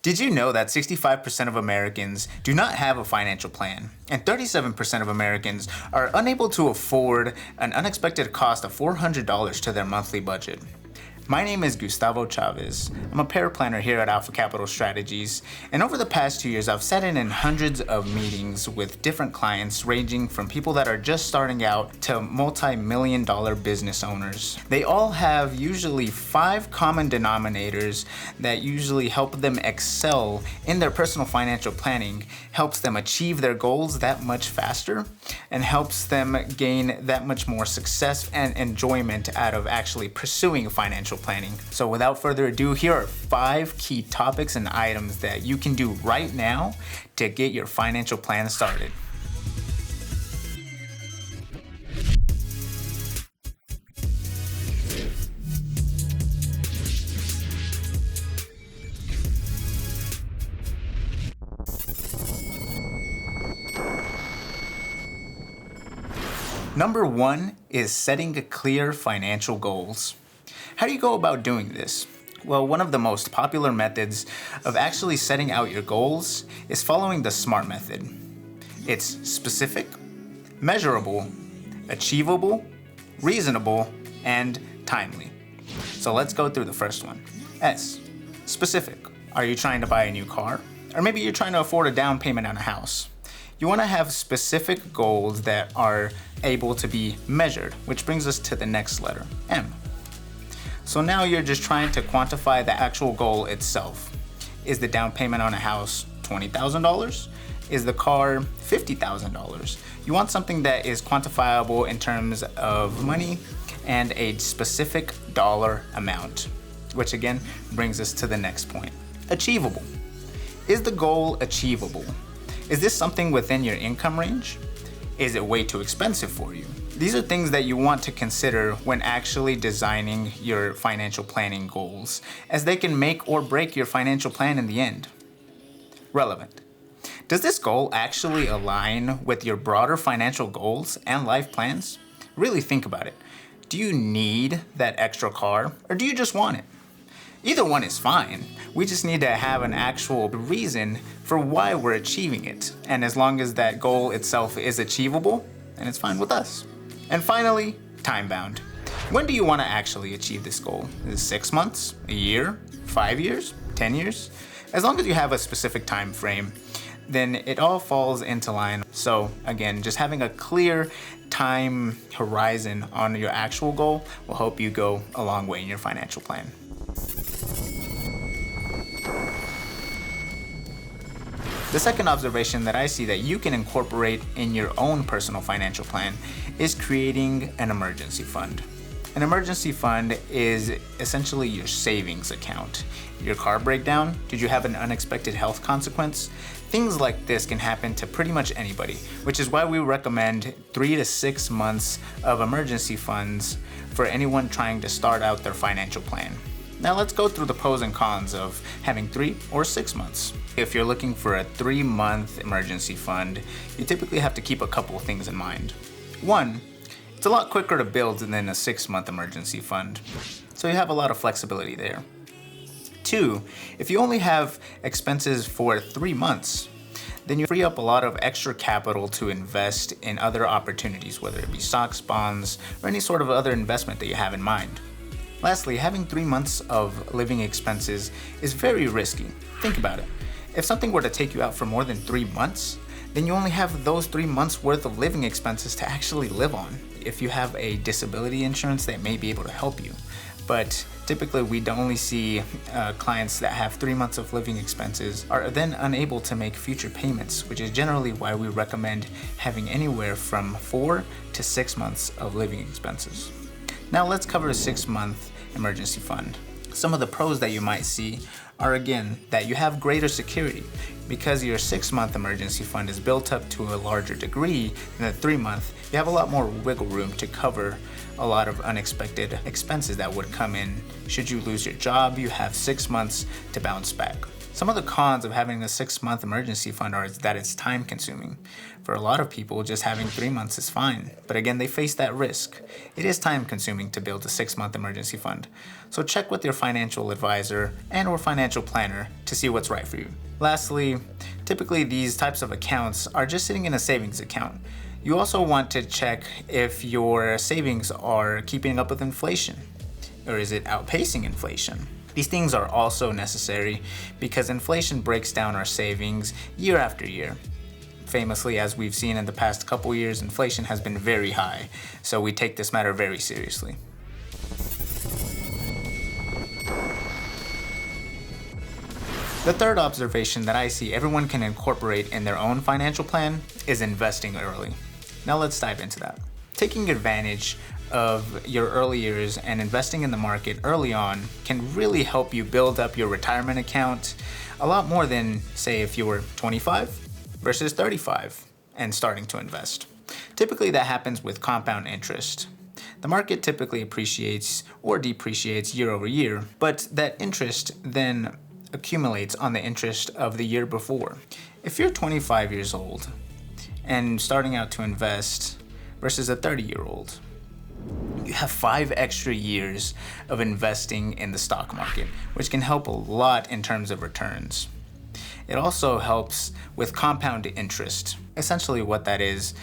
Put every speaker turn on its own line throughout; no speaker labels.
Did you know that 65% of Americans do not have a financial plan, and 37% of Americans are unable to afford an unexpected cost of $400 to their monthly budget? My name is Gustavo Chavez. I'm a paraplanner here at Alpha Capital Strategies, and over the past 2 years, I've sat in hundreds of meetings with different clients ranging from people that are just starting out to multi-million-dollar business owners. They all have usually 5 common denominators that usually help them excel in their personal financial planning, helps them achieve their goals that much faster, and helps them gain that much more success and enjoyment out of actually pursuing financial planning. So without further ado, here are 5 key topics and items that you can do right now to get your financial plan started. Number 1 is setting clear financial goals. How do you go about doing this? Well, one of the most popular methods of actually setting out your goals is following the SMART method. It's specific, measurable, achievable, reasonable, and timely. So let's go through the first one. S, specific. Are you trying to buy a new car? Or maybe you're trying to afford a down payment on a house. You want to have specific goals that are able to be measured, which brings us to the next letter, M. So now you're just trying to quantify the actual goal itself. Is the down payment on a house $20,000? Is the car $50,000? You want something that is quantifiable in terms of money and a specific dollar amount, which again brings us to the next point. Achievable. Is the goal achievable? Is this something within your income range? Is it way too expensive for you? These are things that you want to consider when actually designing your financial planning goals, as they can make or break your financial plan in the end. Relevant. Does this goal actually align with your broader financial goals and life plans? Really think about it. Do you need that extra car, or do you just want it? Either one is fine. We just need to have an actual reason for why we're achieving it. And as long as that goal itself is achievable, then it's fine with us. And finally, time bound. When do you want to actually achieve this goal? Is it 6 months, a year, 5 years, 10 years? As long as you have a specific time frame, then it all falls into line. So again, just having a clear time horizon on your actual goal will help you go a long way in your financial plan. The second observation that I see that you can incorporate in your own personal financial plan is creating an emergency fund. An emergency fund is essentially your savings account. Your car breakdown? Did you have an unexpected health consequence? Things like this can happen to pretty much anybody, which is why we recommend 3 to 6 months of emergency funds for anyone trying to start out their financial plan. Now let's go through the pros and cons of having 3 or 6 months. If you're looking for a 3-month emergency fund, you typically have to keep a couple of things in mind. 1, it's a lot quicker to build than a 6-month emergency fund, so you have a lot of flexibility there. 2, if you only have expenses for 3 months, then you free up a lot of extra capital to invest in other opportunities, whether it be stocks, bonds, or any sort of other investment that you have in mind. Lastly, having 3 months of living expenses is very risky. Think about it. If something were to take you out for more than 3 months, then you only have those 3 months worth of living expenses to actually live on. If you have a disability insurance, that may be able to help you. But typically we only see clients that have 3 months of living expenses are then unable to make future payments, which is generally why we recommend having anywhere from 4 to 6 months of living expenses. Now let's cover a 6-month emergency fund. Some of the pros that you might see are, again, that you have greater security. Because your 6-month emergency fund is built up to a larger degree than the 3-month, you have a lot more wiggle room to cover a lot of unexpected expenses that would come in. Should you lose your job, you have 6 months to bounce back. Some of the cons of having a 6-month emergency fund are that it's time consuming. For a lot of people, just having 3 months is fine, but again, they face that risk. It is time consuming to build a 6-month emergency fund, so check with your financial advisor and or financial planner to see what's right for you. Lastly, typically these types of accounts are just sitting in a savings account. You also want to check if your savings are keeping up with inflation, or is it outpacing inflation? These things are also necessary because inflation breaks down our savings year after year. Famously, as we've seen in the past couple years, inflation has been very high, so we take this matter very seriously. The third observation that I see everyone can incorporate in their own financial plan is investing early. Now let's dive into that. Taking advantage of your early years and investing in the market early on can really help you build up your retirement account a lot more than, say, if you were 25 versus 35 and starting to invest. Typically that happens with compound interest. The market typically appreciates or depreciates year over year, but that interest then accumulates on the interest of the year before. If you're 25 years old and starting out to invest versus a 30-year-old, you have 5 extra years of investing in the stock market, which can help a lot in terms of returns. It also helps with compound interest. Essentially what that is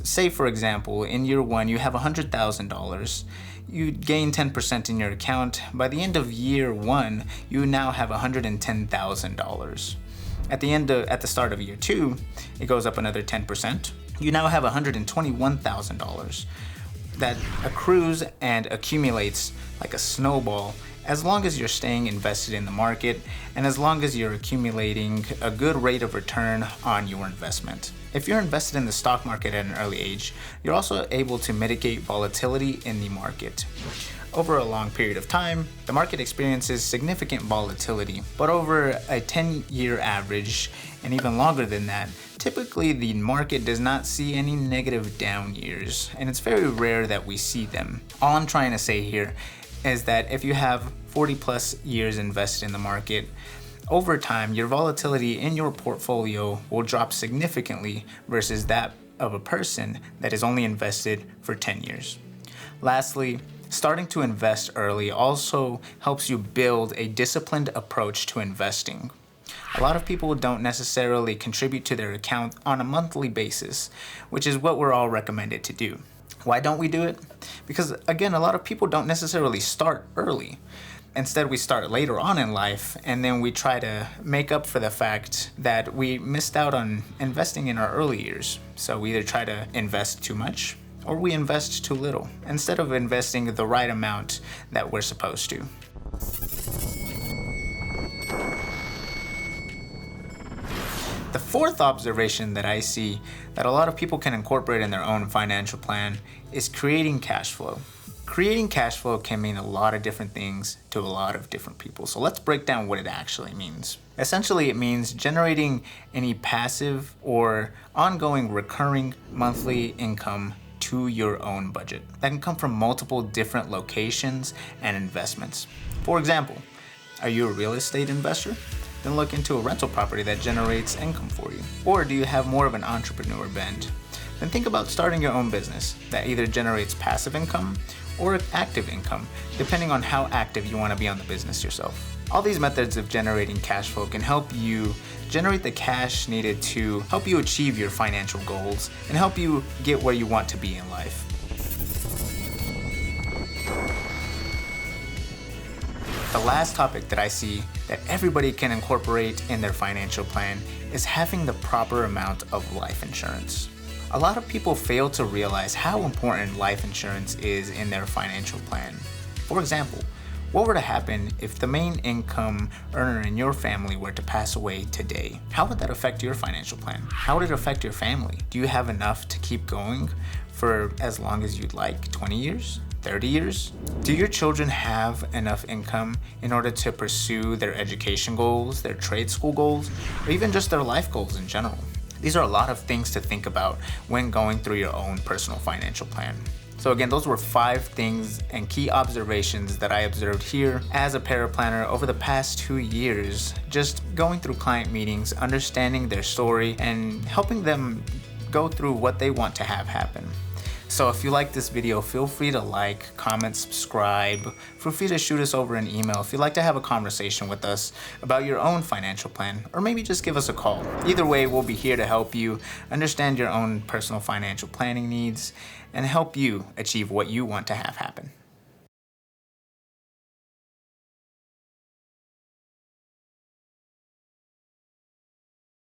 say for example, in year 1 you have $100,000. You gain 10% in your account. By the end of year 1, you now have $110,000. At the start of year 2, it goes up another 10%. You now have $121,000. That accrues and accumulates like a snowball as long as you're staying invested in the market and as long as you're accumulating a good rate of return on your investment. If you're invested in the stock market at an early age, you're also able to mitigate volatility in the market. Over a long period of time, the market experiences significant volatility, but over a 10-year average, and even longer than that, typically the market does not see any negative down years, and it's very rare that we see them. All I'm trying to say here is that if you have 40 plus years invested in the market, over time, your volatility in your portfolio will drop significantly versus that of a person that is only invested for 10 years. Lastly, starting to invest early also helps you build a disciplined approach to investing. A lot of people don't necessarily contribute to their account on a monthly basis, which is what we're all recommended to do. Why don't we do it? Because again, a lot of people don't necessarily start early. Instead, we start later on in life, and then we try to make up for the fact that we missed out on investing in our early years. So we either try to invest too much or we invest too little, instead of investing the right amount that we're supposed to. The fourth observation that I see that a lot of people can incorporate in their own financial plan is creating cash flow. Creating cash flow can mean a lot of different things to a lot of different people. So let's break down what it actually means. Essentially, it means generating any passive or ongoing recurring monthly income to your own budget that can come from multiple different locations and investments. For example, are you a real estate investor? Then look into a rental property that generates income for you. Or do you have more of an entrepreneur bent? Then think about starting your own business that either generates passive income or active income, depending on how active you want to be on the business yourself. All these methods of generating cash flow can help you generate the cash needed to help you achieve your financial goals and help you get where you want to be in life. The last topic that I see that everybody can incorporate in their financial plan is having the proper amount of life insurance. A lot of people fail to realize how important life insurance is in their financial plan. For example, what were to happen if the main income earner in your family were to pass away today? How would that affect your financial plan? How would it affect your family? Do you have enough to keep going for as long as you'd like? 20 years? 30 years? Do your children have enough income in order to pursue their education goals, their trade school goals, or even just their life goals in general? These are a lot of things to think about when going through your own personal financial plan. So again, those were 5 things and key observations that I observed here as a paraplanner over the past 2 years, just going through client meetings, understanding their story, and helping them go through what they want to have happen. So if you like this video, feel free to like, comment, subscribe. Feel free to shoot us over an email if you'd like to have a conversation with us about your own financial plan, or maybe just give us a call. Either way, we'll be here to help you understand your own personal financial planning needs and help you achieve what you want to have happen.